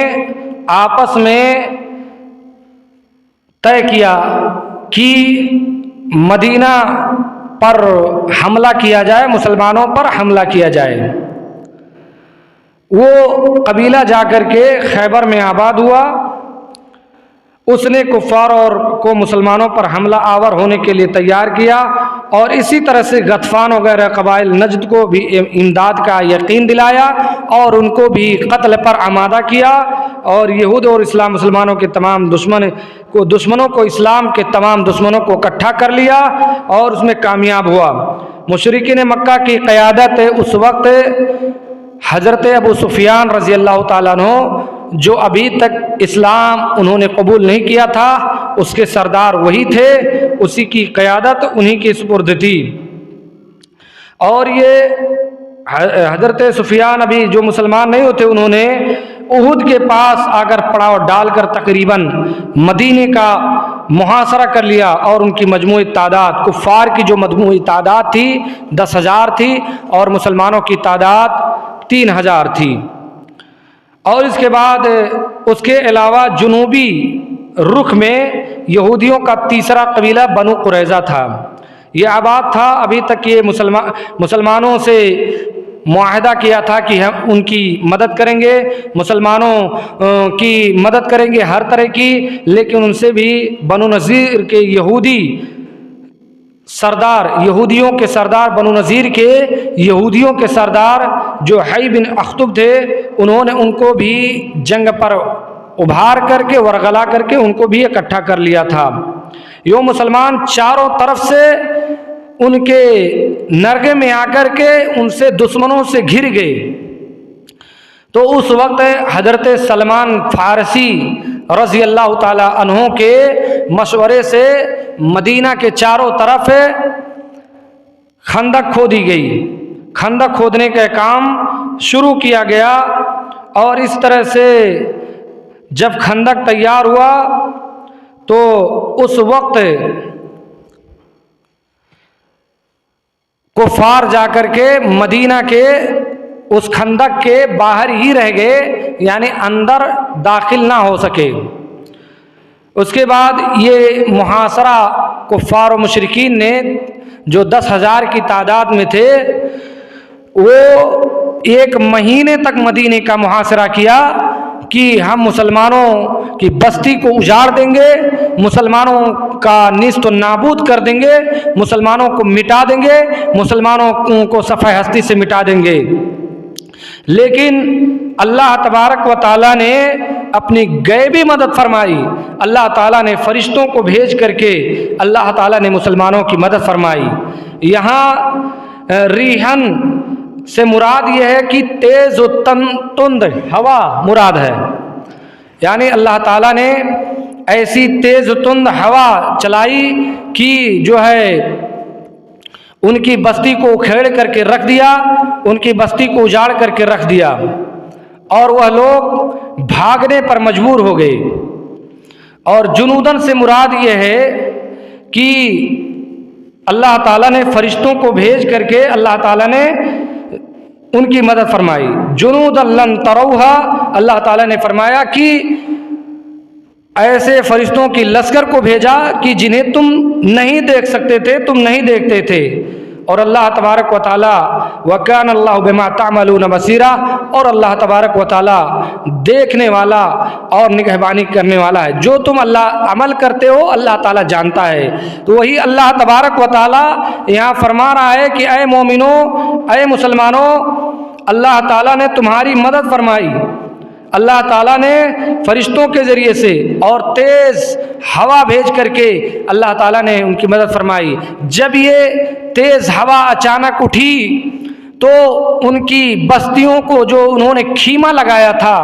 آپس میں طے کیا کہ مدینہ پر حملہ کیا جائے، مسلمانوں پر حملہ کیا جائے۔ وہ قبیلہ جا کر کے خیبر میں آباد ہوا، اس نے کفار اور کو مسلمانوں پر حملہ آور ہونے کے لیے تیار کیا، اور اسی طرح سے غطفان وغیرہ قبائل نجد کو بھی امداد کا یقین دلایا اور ان کو بھی قتل پر آمادہ کیا، اور یہود اور اسلام مسلمانوں کے تمام دشمنوں کو اسلام کے تمام دشمنوں کو اکٹھا کر لیا اور اس میں کامیاب ہوا۔ مشرکین مکہ کی قیادت اس وقت حضرت ابو سفیان رضی اللہ تعالیٰ عنہ، جو ابھی تک اسلام انہوں نے قبول نہیں کیا تھا، اس کے سردار وہی تھے، اسی کی قیادت انہی کی سپرد تھی۔ اور یہ حضرت سفیان ابھی جو مسلمان نہیں ہوتے، انہوں نے احد کے پاس آ کر پڑاؤ ڈال کر تقریباً مدینے کا محاصرہ کر لیا، اور ان کی مجموعی تعداد، کفار کی جو مجموعی تعداد تھی 10,000 تھی، اور مسلمانوں کی تعداد 3,000 تھی۔ اور اس کے بعد اس کے علاوہ جنوبی رخ میں یہودیوں کا تیسرا قبیلہ بنو قریظہ تھا، یہ آباد تھا۔ ابھی تک یہ مسلمانوں سے معاہدہ کیا تھا کہ ہم ان کی مدد کریں گے، مسلمانوں کی مدد کریں گے ہر طرح کی، لیکن ان سے بھی بنو نذیر کے یہودی سردار، یہودیوں کے سردار، بنو نذیر کے یہودیوں کے سردار جو حی بن اخطب تھے، انہوں نے ان کو بھی جنگ پر ابھار کر کے ورغلا کر کے ان کو بھی اکٹھا کر لیا تھا۔ یہ مسلمان چاروں طرف سے ان کے نرغے میں آ کر کے ان سے دشمنوں سے گھر گئے۔ تو اس وقت حضرت سلمان فارسی رضی اللہ تعالی عنہ کے مشورے سے مدینہ کے چاروں طرف خندق کھودی گئی، خندق کھودنے کا کام شروع کیا گیا، اور اس طرح سے جب خندق تیار ہوا تو اس وقت کفار جا کر کے مدینہ کے اس خندق کے باہر ہی رہ گئے، یعنی اندر داخل نہ ہو سکے۔ اس کے بعد یہ محاصرہ کفار و مشرکین نے جو 10,000 کی تعداد میں تھے، وہ 1 مہینے تک مدینے کا محاصرہ کیا کہ ہم مسلمانوں کی بستی کو اجاڑ دیں گے، مسلمانوں کا نیست و نابود کر دیں گے، مسلمانوں کو مٹا دیں گے، مسلمانوں کو صفحہ ہستی سے مٹا دیں گے۔ لیکن اللہ تبارک و تعالیٰ نے اپنی غیبی مدد فرمائی، اللہ تعالیٰ نے فرشتوں کو بھیج کر کے اللہ تعالیٰ نے مسلمانوں کی مدد فرمائی۔ یہاں ریحن سے مراد یہ ہے کہ تیز و تند ہوا مراد ہے، یعنی اللہ تعالیٰ نے ایسی تیز و تند ہوا چلائی کہ جو ہے ان کی بستی کو اکھیڑ کر کے رکھ دیا، ان کی بستی کو اجاڑ کر کے رکھ دیا، اور وہ لوگ بھاگنے پر مجبور ہو گئے۔ اور جنودن سے مراد یہ ہے کہ اللہ تعالیٰ نے فرشتوں کو بھیج کر کے اللہ تعالیٰ نے ان کی مدد فرمائی۔ جنود لن تروها، اللہ تعالیٰ نے فرمایا کہ ایسے فرشتوں کی لشکر کو بھیجا کہ جنہیں تم نہیں دیکھ سکتے تھے، تم نہیں دیکھتے تھے۔ اور اللہ تبارک و تعالی وَكَانَ اللَّهُ بِمَا تَعْمَلُونَ بَصِيرًا، اور اللہ تبارک و تعالی دیکھنے والا اور نگہبانی کرنے والا ہے۔ جو تم اللہ عمل کرتے ہو اللہ تعالی جانتا ہے۔ تو وہی اللہ تبارک و تعالی یہاں فرما رہا ہے کہ اے مومنوں، اے مسلمانوں، اللہ تعالیٰ نے تمہاری مدد فرمائی۔ اللہ تعالیٰ نے فرشتوں کے ذریعے سے اور تیز ہوا بھیج کر کے اللہ تعالیٰ نے ان کی مدد فرمائی۔ جب یہ تیز ہوا اچانک اٹھی تو ان کی بستیوں کو، جو انہوں نے خیمہ لگایا تھا،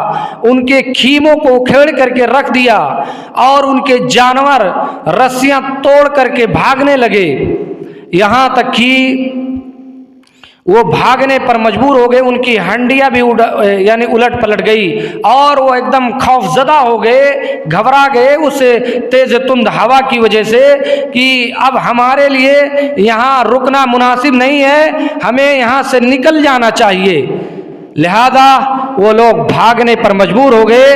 ان کے خیموں کو کھیڑ کر کے رکھ دیا، اور ان کے جانور رسیاں توڑ کر کے بھاگنے لگے، یہاں تک کہ وہ بھاگنے پر مجبور ہو گئے، ان کی ہنڈیاں بھی یعنی الٹ پلٹ گئی، اور وہ ایک دم خوف زدہ ہو گئے، گھبرا گئے اس تیز تند ہوا کی وجہ سے کہ اب ہمارے لیے یہاں رکنا مناسب نہیں ہے، ہمیں یہاں سے نکل جانا چاہیے۔ لہذا وہ لوگ بھاگنے پر مجبور ہو گئے۔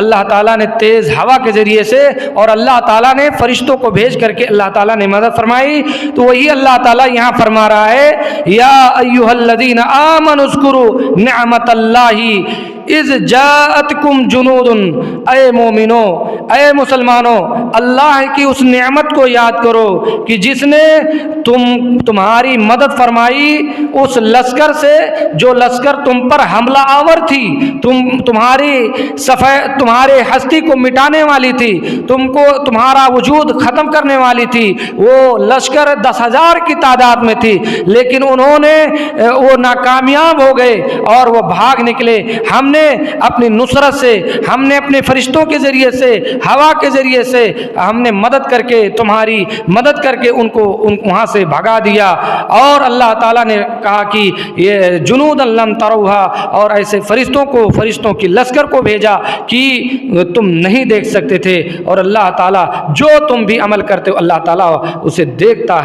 اللہ تعالیٰ نے تیز ہوا کے ذریعے سے اور اللہ تعالیٰ نے فرشتوں کو بھیج کر کے اللہ تعالیٰ نے مدد فرمائی۔ تو وہی اللہ تعالیٰ یہاں فرما رہا ہے، یا ایھا الذین آمنوا اذکروا نعمت اللہ اذ جاءتکم جنود، اے مومنو، اے مسلمانوں، اللہ کی اس نعمت کو یاد کرو کہ جس نے تمہاری مدد فرمائی اس لشکر سے جو لشکر تم پر حملہ آور تھی، تمہارے ہستی کو مٹانے والی تھی، تمہارا وجود ختم کرنے والی تھی۔ وہ لشکر 10,000 کی تعداد میں تھی، لیکن انہوں نے وہ ناکامیاب ہو گئے اور وہ بھاگ نکلے۔ ہم نے اپنی نصرت سے، ہم نے اپنے فرشتوں کے ذریعے سے، ہوا کے ذریعے سے ہم نے مدد کر کے، تمہاری مدد کر کے ان کو وہاں سے بھگا دیا۔ اور اللہ تعالیٰ نے کہا کہ یہ جنود لم تروہا، اور ایسے فرشتوں کی لشکر کو بھیجا کہ تم نہیں دیکھ سکتے تھے، اور اللہ تعالیٰ جو تم بھی عمل کرتے ہو اللہ تعالیٰ اسے دیکھتا ہے۔